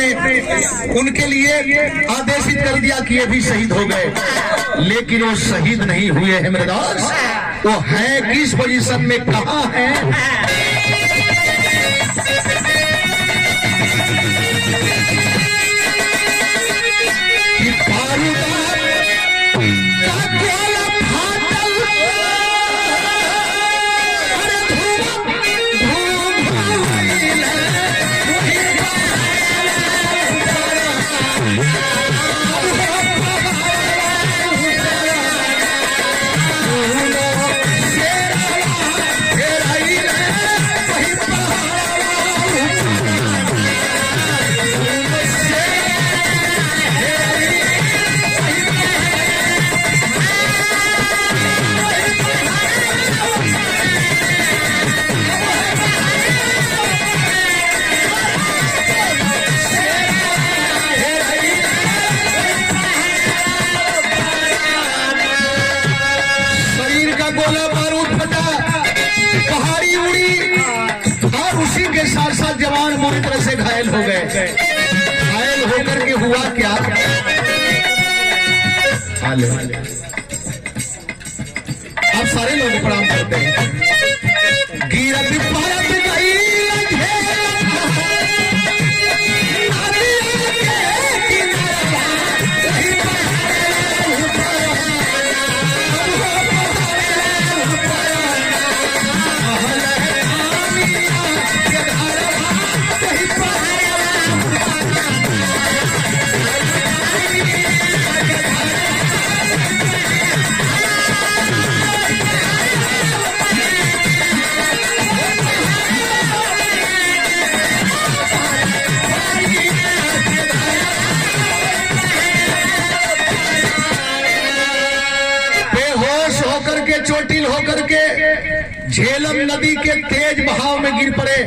ने उनके लिए आदेशित कर दिया कि ये भी शहीद हो गए, लेकिन वो शहीद नहीं हुए हैं मेरे दोस्त। वो है किस पोजीशन में, कहाँ है? जवान बुरी तरह से घायल हो गए। घायल होकर के हुआ क्या? आप सारे लोग प्रणाम करते हैं। गिरत परत गई चोटिल होकर के झेलम नदी के तेज बहाव में गिर पड़े।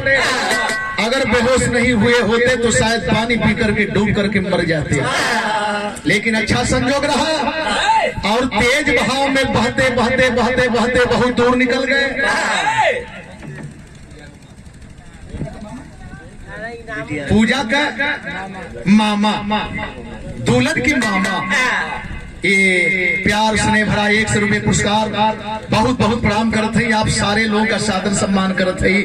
अगर बेहोश नहीं हुए होते तो शायद पानी पी करके डूब करके मर जाते, लेकिन अच्छा संजोग रहा और तेज बहाव में बहते बहते बहते बहते बहुत दूर निकल गए। पूजा का मामा, दुल्हन की मामा, ये प्यार स्नेह भरा 100 रुपये पुरस्कार बहुत बहुत प्रणाम करते हैं। आप सारे लोगों का सादर सम्मान करते ही।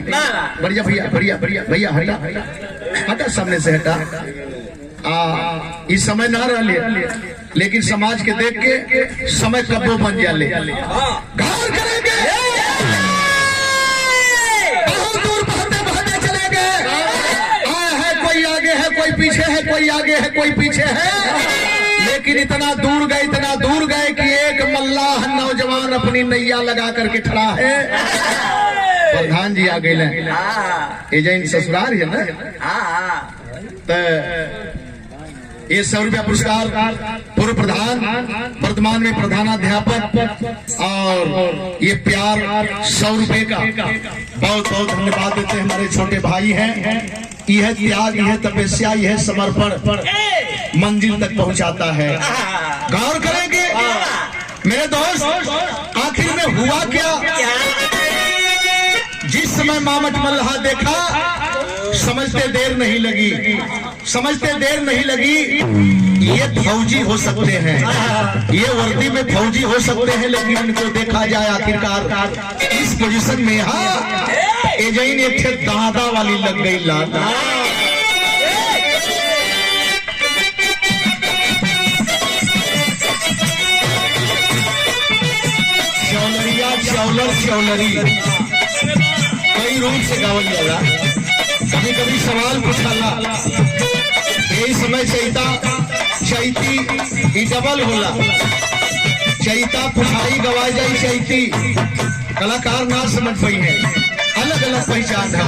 बढ़िया भैया, बढ़िया बढ़िया भैया, हटा हटा सामने से हटा। इस समय ना रह ले, लेकिन समाज के देख के समय कब्बो बन जा ले। घाव करेंगे बहुत दूर बहते बहते चले गए। है कोई आगे है, कोई पीछे है, कोई आगे है, कोई पीछे है, लेकिन इतना दूर गए कि एक मल्लाह नौजवान अपनी नैया लगा करके खड़ा है। प्रधान जी आ गए, जैन ससुराल है ना, तो ये 100 रुपया पुरस्कार पूर्व प्रधान, वर्तमान में प्रधानाध्यापक, और ये प्यार 100 रुपए का बहुत बहुत धन्यवाद देते हैं। हमारे छोटे भाई हैं। यह त्याग, यह तपस्या, यह समर्पण मंजिल तक पहुंचाता है। गौर करेंगे मेरे दोस्त, आखिर में हुआ क्या? जिस समय मामट मल्लाह देखा, समझते देर नहीं लगी, ये फौजी हो सकते हैं, ये वर्दी में फौजी हो सकते हैं, लेकिन इनको देखा जाए आखिरकार इस पोजीशन में एजैन एक दादा वाली लग गई लादा। चौलरी कई रूप से गावल जाला। कभी कभी सवाल पूछाला, यही समय चैती डबल होला। चैता पुछाई गवा जाई, चैती कलाकार ना समझ पाई है, अलग अलग पहचान है।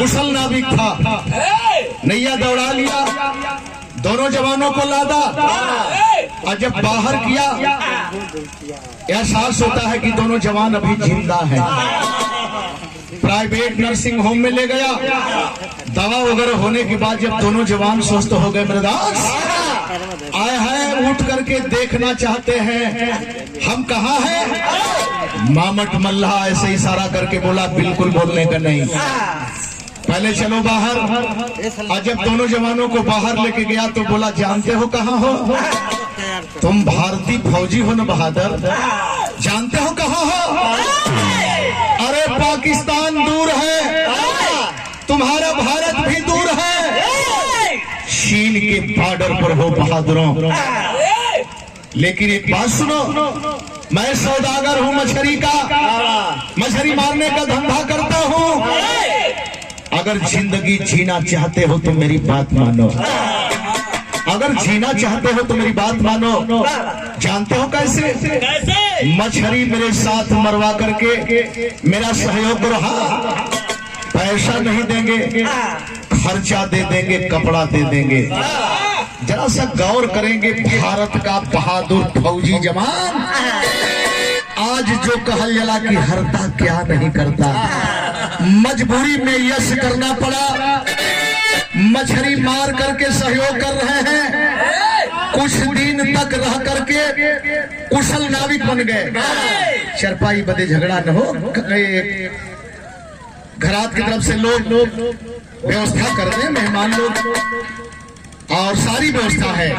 कुशल नाविक था, नैया दौड़ा लिया, दोनों जवानों को लादा और जब बाहर किया एहसास होता है कि दोनों जवान अभी जिंदा हैं। प्राइवेट नर्सिंग होम में ले गया, दवा वगैरह होने के बाद जब दोनों जवान स्वस्थ हो गए, मृदास आए हैं, उठ करके देखना चाहते हैं हम कहाँ हैं। मामट मल्ला ऐसे इशारा करके बोला बिल्कुल बोलने का नहीं, पहले चलो बाहर। और जब दोनों जवानों को बाहर लेके गया तो बोला जानते हो कहाँ हो, तुम भारतीय फौजी हो न बहादुर, जानते हो कहाँ हो? अरे पाकिस्तान दूर है, तुम्हारा भारत भी दूर है, चीन के बॉर्डर पर हो बहादुरों। लेकिन एक बात सुनो, मैं सौदागर हूँ मछली का, मछली मारने का धंधा करता हूँ। अगर जिंदगी जीना चाहते हो तो मेरी बात मानो, अगर जीना चाहते हो तो मेरी बात मानो। जानते हो कैसे? मछली मेरे साथ मरवा करके मेरा सहयोग रहा, पैसा नहीं देंगे, खर्चा दे देंगे, कपड़ा दे देंगे। जरा सा गौर करेंगे, भारत का बहादुर फौजी जवान आज जो कहल जला कि हरता क्या नहीं करता, मजबूरी में यश करना पड़ा, मछली मार करके सहयोग कर रहे हैं। कुछ दिन तक रह करके कुशल नाविक बन गए। चरपाई बदे झगड़ा न हो, घरात की तरफ से लोग व्यवस्था कर रहे हैं, मेहमान लोग, और सारी व्यवस्था है,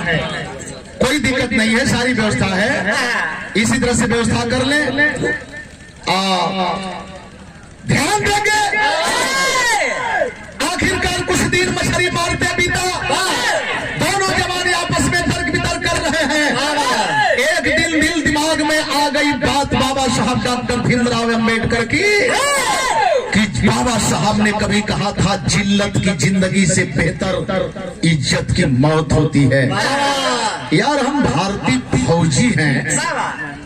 कोई दिक्कत नहीं है, सारी व्यवस्था है, इसी तरह से व्यवस्था कर ले। ध्यान देंगे, आखिरकार कुछ दिन मछली मारते बीता, दोनों जवान आपस में तर्क वितर्क कर रहे हैं। एक दिन दिल दिमाग में आ गई बात बाबा साहब डॉक्टर भीमराव अम्बेडकर की, कि बाबा साहब ने कभी कहा था जिल्लत की जिंदगी से बेहतर इज्जत की मौत होती है। यार हम भारतीय फौजी हैं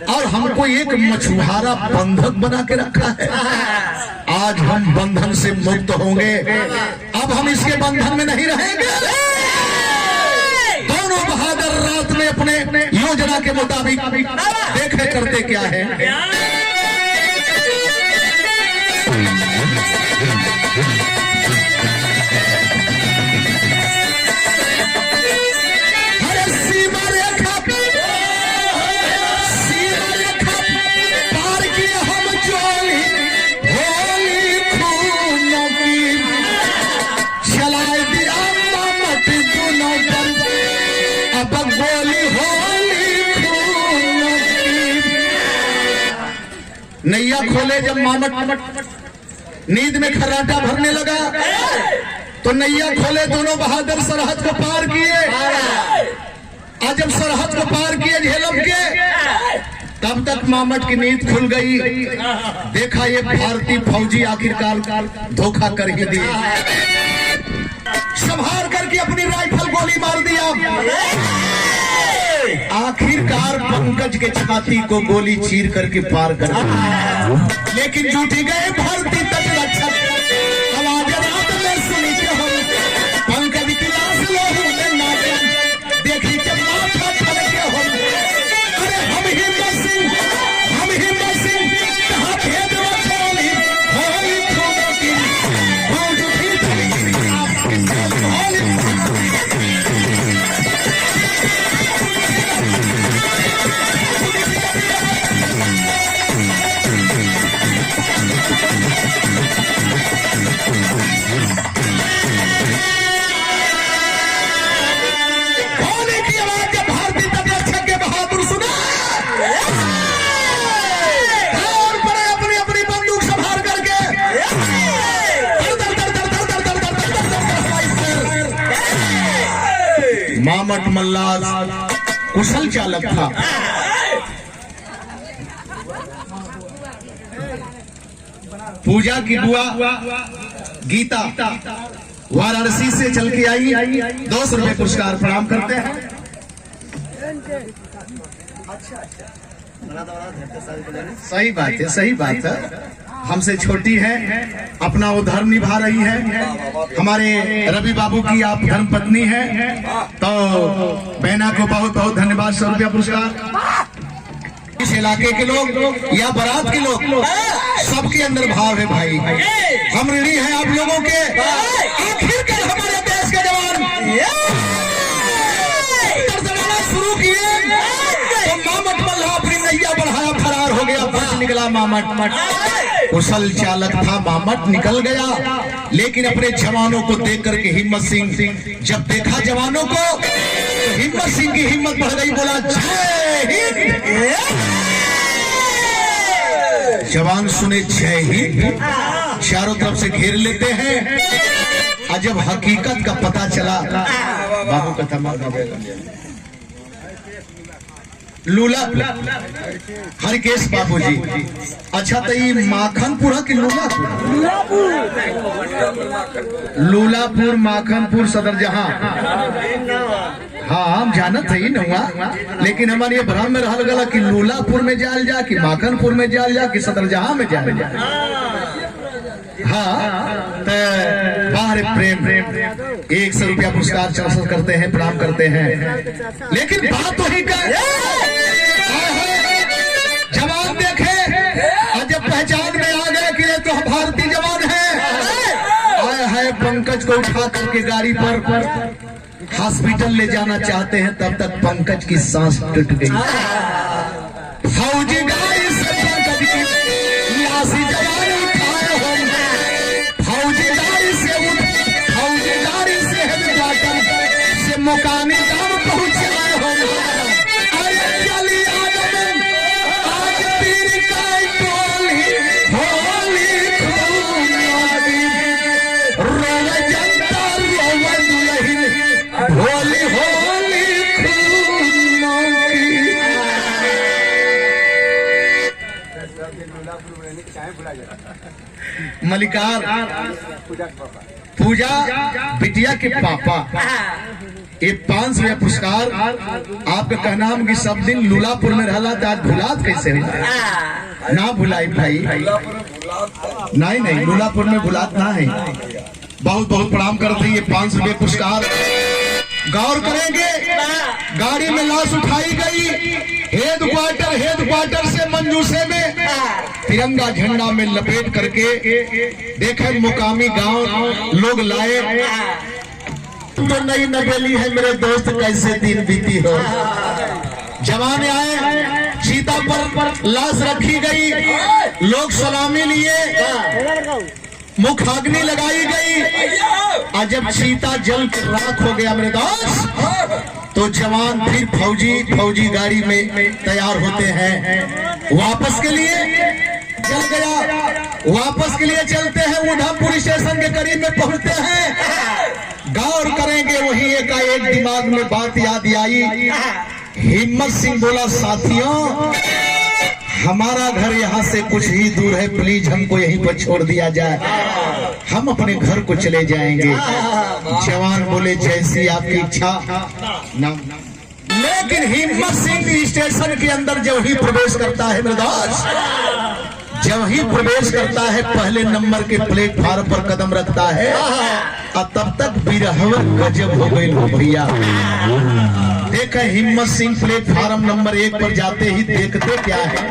और हमको एक मछुआरा बंधक बना के रखा है। आज हम बंधन से मुक्त होंगे, अब हम इसके बंधन में नहीं रहेंगे। दोनों बहादुर रात में अपने योजना के मुताबिक देखे करते क्या है। नैया खोले जब मामट नींद में खर्राटा भरने लगा तो नैया खोले, दोनों बहादुर सरहद को पार किए। आज जब सरहद को पार किए झेलम के, तब तक मामट की नींद खुल गई। देखा ये भारतीय फौजी आखिरकार धोखा कर ही दिए, संभाल करके अपनी राइफल गोली मार दिया। आखिरकार पंकज के छाती को गोली चीर करके पार कर दिया। लेकिन झूठी गए भारतीय तट रक्षक, आवाज रात में सुनी के हम पंकज की लाश लोगों ने नाचे, देखी के माथा ठनके हम। अरे हम हिम्मत सिंह कहाँ भेद छोड़ी, होली छोड़ो की फौज भी थी होली। मामट मल्ला कुशल चालक था। पूजा की बुआ गीता वाराणसी से चल के आई, 200 रुपए पुरस्कार प्रणाम करते हैं। सही बात है, सही बात है। हमसे छोटी है, अपना वो धर्म निभा रही है। हमारे रवि बाबू की आप धर्म पत्नी है, तो बहना को बहुत बहुत धन्यवाद। 100 रुपया पुरस्कार। इस इलाके के लोग या बारात के लोग सबके अंदर भाव है भाई। हम ऋणी हैं आप लोगों के। आखिरकार हमारे देश के जवान शुरू किए तो मामट मल्हा अपनी नैया बढ़ाया, फरार हो गया, बच निकला मामट। कुशल चालक था मामट, निकल गया। लेकिन अपने जवानों को देख करके हिम्मत सिंह जब देखा जवानों को, तो हिम्मत सिंह की हिम्मत बढ़ गई, बोला जय हिंद। जवान सुने जय हिंद, चारों तरफ से घेर लेते हैं। और जब हकीकत का पता चला, बाबू का तमाम लूला हरकेश बाबू जी। अच्छा, तो ये माखनपुर है कि लूलापुर? लूलापुर माखनपुर सदर जहां। हाँ, हम जानत है नहुआ, लेकिन हमारे ये भ्रम में रह गला कि लूलापुर में जाल जा कि माखनपुर में जाल जा कि सदर जहां में जाल जा। हाँ, तो बाहर प्रेम 100 रुपया पुरस्कार चर्चा करते हैं, प्रणाम करते हैं। लेकिन बात वही का जवान देखे और जब पहचान में आ गए कि ये तो भारतीय जवान है, आया है पंकज को उठा करके गाड़ी पर हॉस्पिटल ले जाना चाहते हैं। तब तक पंकज की सांस टूट गई। फौजी गाड़ी से पंकज की लाशी जवान उठाए हम, फौजी गाड़ी से हेडक्वार्टर से मुकामी गांव पहुंचाए हम। अरे चली आगमन आज पीर का टोली, होली खून नदी, रोवे जनता रोवे दुल्हन, होली होली खून नदी। मलिकार पूजा बिटिया के पापा, ये 500 रुपया पुरस्कार। आपका कहना हम कि सब दिन लूलापुर में रहला था, आज भुलात कैसे हुआ? ना भुलाई भाई, नहीं लूलापुर में भुलात ना है। बहुत बहुत प्रणाम करते हैं। ये 500 रुपये पुरस्कार। गौर करेंगे, गाड़ी में लाश उठाई गई, हेडक्वार्टर से मंजूसे में तिरंगा झंडा में लपेट करके देखे मुकामी गांव लोग लाए। तो नई नवेली है मेरे दोस्त, कैसे दिन बीती हो। जवान आए, चीता पर लाश रखी गई, लोग सलामी लिए, मुखाग्नि लगाई गई। और जब चीता जल के राख हो गया मेरे दोस्त, तो जवान फिर फौजी गाड़ी में तैयार होते हैं वापस के लिए। चल गया, वापस के लिए चलते हैं, उधमपुर स्टेशन के करीब में पहुंचते हैं। गौर करेंगे, वही एकाएक दिमाग में बात याद आई। हिम्मत सिंह बोला, साथियों हमारा घर यहाँ से कुछ ही दूर है, प्लीज हमको यहीं पर छोड़ दिया जाए, हम अपने घर को चले जाएंगे। जवान बोले, जैसी आपकी इच्छा। लेकिन हिम्मत सिंह स्टेशन के अंदर जब ही प्रवेश करता है मेरे दोस्त, जब ही प्रवेश करता है, पहले नंबर के प्लेटफार्म पर कदम रखता है, और तब तक बिरहवर गजब हो गई भैया। देखे हिम्मत सिंह प्लेटफार्म नंबर 1 पर जाते ही देखते क्या है,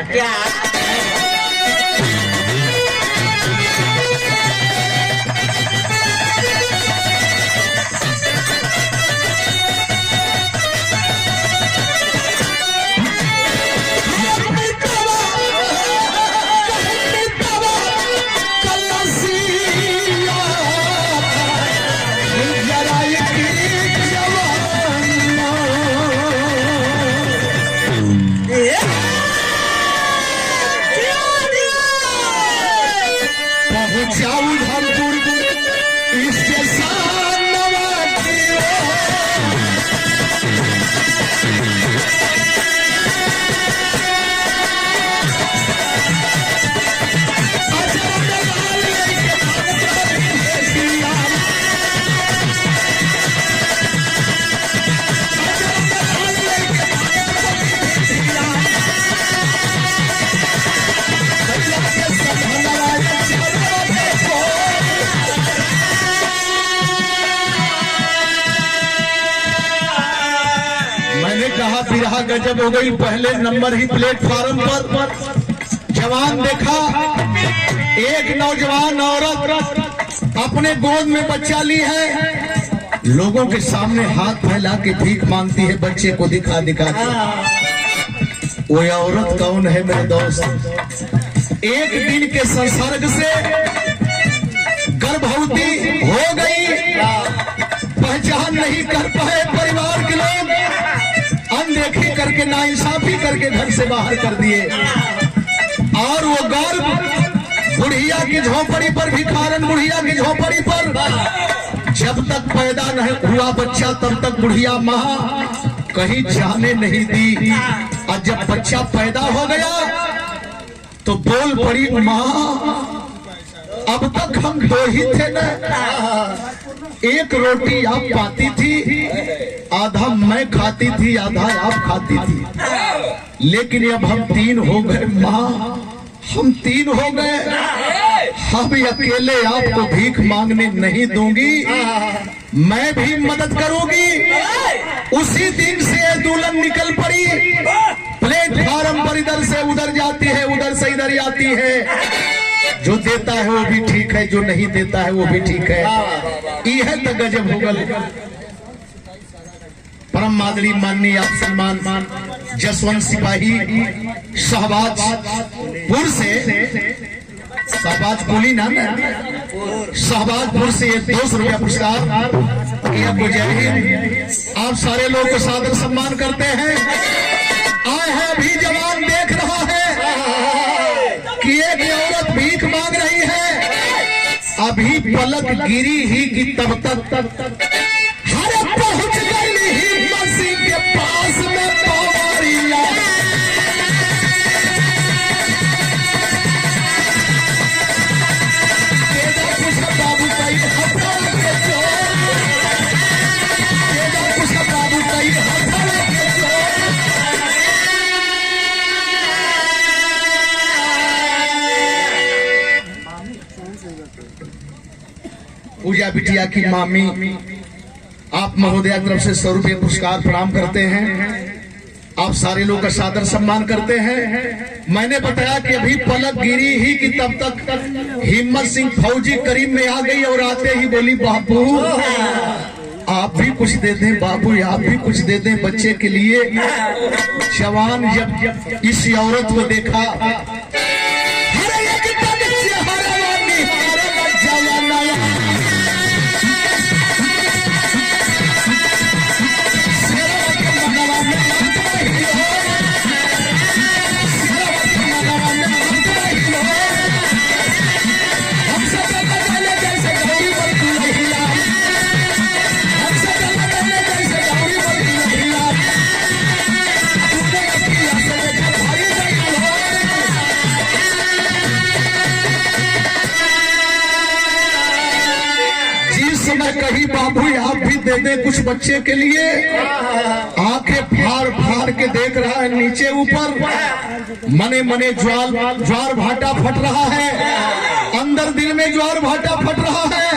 बिरहा गजब हो गई। पहले नंबर ही प्लेटफार्म पर जवान देखा, एक नौजवान औरत अपने गोद में बच्चा ली है, लोगों के सामने हाथ फैला के भीख मांगती है बच्चे को दिखा दिखा के। वो औरत कौन है मेरे दोस्त? एक दिन के संसर्ग से गर्भवती हो गई, पहचान नहीं कर पाए परिवार के लोग, अनदेखी करके नाइंसाफी करके घर से बाहर कर दिए। और वो गर्भ बुढ़िया की झोपड़ी पर, भिखारन बुढ़िया की झोपड़ी पर जब तक पैदा नहीं हुआ बच्चा तब तक बुढ़िया माँ कहीं जाने नहीं दी। और जब बच्चा पैदा हो गया तो बोल पड़ी, माँ अब तक हम दो ही थे ना, एक रोटी आप पाती थी, आधा मैं खाती थी, आधा आप खाती थी, लेकिन अब हम तीन हो गए माँ, हम तीन हो गए, हम अकेले आपको भीख मांगने नहीं दूंगी, मैं भी मदद करूंगी। उसी दिन से दुल्हन निकल पड़ी, प्लेटफार्म पर इधर से उधर जाती है, उधर से इधर आती है। जो देता है वो भी ठीक है, जो नहीं देता है वो भी ठीक है। यह तो गजब हो गल। परम आदरणीय माननीय आप सम्मान जसवंत सिपाही शहबाजपुर से, शहबाजपुरी नाम है, शहबाजपुर से 200 रुपया पुरस्कार आपको जय हिंद। आप सारे लोग को सादर सम्मान करते हैं। आए हैं अभी जवान देख रहा है कि एक औरत भीख मांग रही है, अभी पलक गिरी ही कि तब तक हर पहुंच गई हिम्मत सिंह के पास में पवारिया। बाबू कई हथौड़ा के जोर, बाबू कई हथौड़ा के जोर। पूजा बिटिया की मामी आप महोदया तरफ से 100 रुपये पुरस्कार प्रणाम करते हैं। आप सारे लोग का सादर सम्मान करते हैं। मैंने बताया कि अभी पलक गिरी ही कि तब तक हिम्मत सिंह फौजी करीब में आ गई और आते ही बोली, बाबू आप भी कुछ दे दें, बाबू आप भी कुछ दे दें बच्चे के लिए। जवान जब इस औरत को देखा, कही बाबू आप भी दे दे कुछ बच्चे के लिए। आंखें फाड़ फाड़ के देख रहा है नीचे ऊपर, मने मने ज्वार भाटा फट रहा है, अंदर दिल में ज्वार भाटा फट रहा है।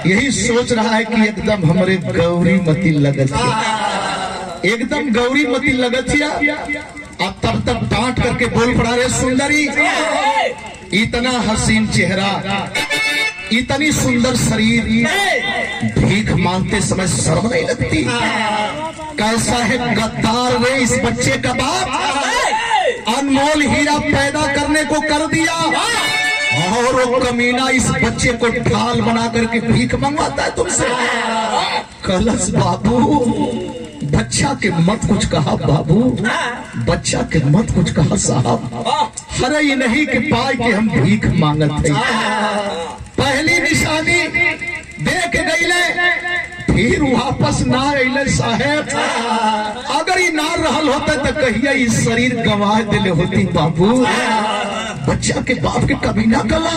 यही सोच रहा है कि एकदम हमारे गौरी मती लगतिया, एकदम गौरी मती लगतिया। अब तब तक डांट करके बोल पड़ा, रे सुंदरी, इतना हसीन चेहरा, इतनी सुंदर शरीर, भीख मांगते समय शर्म नहीं लगती? कैसा है गद्दार रे इस बच्चे का बाप, अनमोल हीरा पैदा करने को कर दिया और वो कमीना इस बच्चे को ढाल बना करके भीख मंगवाता है तुमसे। कलश बाबू, बच्चा के मत कुछ कहा बाबू, बच्चा के मत कुछ कहा साहब। अरे ये नहीं कि पाए कि हम भीख मांगत है। पहली निशानी देख गईले, फिर वापस ना अइले साहेब। अगर ये ना रहल होता तो कहिए इस शरीर गंवा दिले होती बाबू। बच्चा के बाप के कमीना कला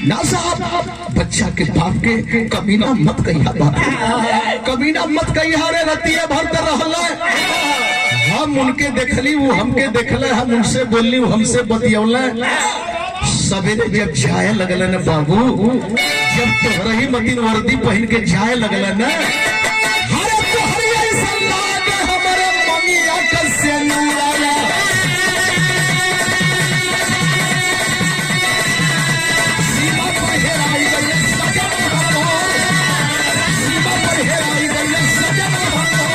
ना साहब, बच्चा के बाप के कमीना मत कहिया बाबू, कमीना मत कहिया रे रतिया भर कर रहल। हम उनके देखली, वो हमके देखले, हम उनसे बोलली, वो हमसे बतियौले। सवेरे जब जाए लगल न बाबू, जब तोहरा ही मतीन वर्दी पहन के जाए लगल न, हरे तोहरी ऐसा लागे हमर मंगिया कस्य नूराया सीमा पर हेराई गई सजन भक्तो सीमा पर हेराई गई सजन भक्तो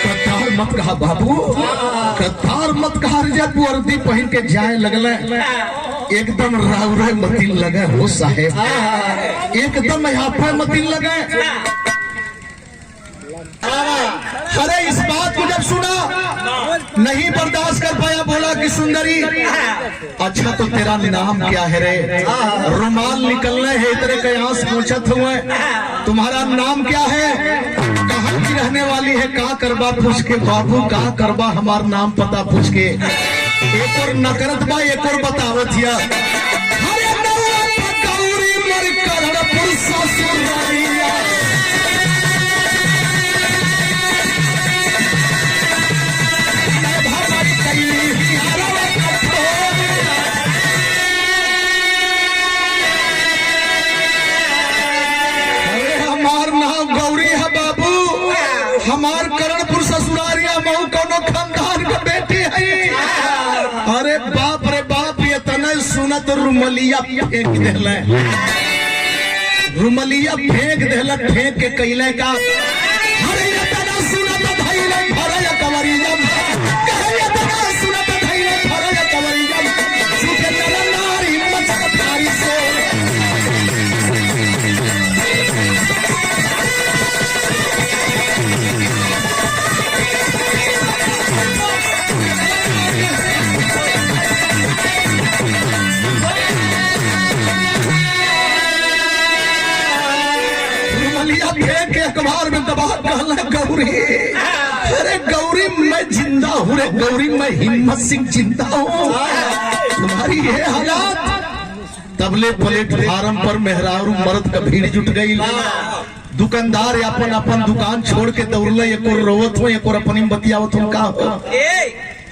कतार मत कहा बाबू कतार मत कहा जब वर्दी पहन के जाए लगल एकदम राउर मतिन लगे हो साहेब एकदम यहाँ पर मतिन लगे। अरे इस बात को जब सुना नहीं बर्दाश्त कर पाया बोला कि सुंदरी अच्छा तो तेरा नाम क्या है रे रुमाल निकलने है इतने कयास पूछत हुए तुम्हारा नाम क्या है कहाँ की रहने वाली है कहाँ करबा पूछ के बाबू कहाँ करबा हमार नाम पता पूछ के एक और नकरत बा एक और बतावत या हरे गौरी मर करणपुर ससुरारिया अरे हमार नाम गौरी है बाबू हमार करणपुर ससुरारिया मऊ कोनो खानदान के बेटी है। अरे बाप ये तने सुनत रुमलिया फेंक देले रुमलिया फेंक देले फेंक के कैले का अरे ये तना सुनत धैले भरय कवरिया कहे ये तना सुनत धैले भरय कवरिया सुखे नर नारी मचक थारी से अखबार में दबा गौरी अरे गौरी मैं जिंदा हूँ रे गौरी मैं हिम्मत सिंह जिंदा हूँ तुम्हारी ये हालात तबले प्लेटफार्म पर मेहरारू मर्द का भीड़ जुट गई दुकानदार अपन अपन दुकान छोड़ के दौड़ल एक और रोवत हो एक और अपनी बतियावत हो का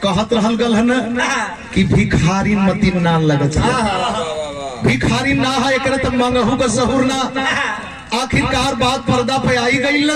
कहत रहल गल है न कि भिखारी मती ना लगत भिखारी ना है एक मंगहू का सहूर ना आखिरकार बात पर्दा पे आई गई ना।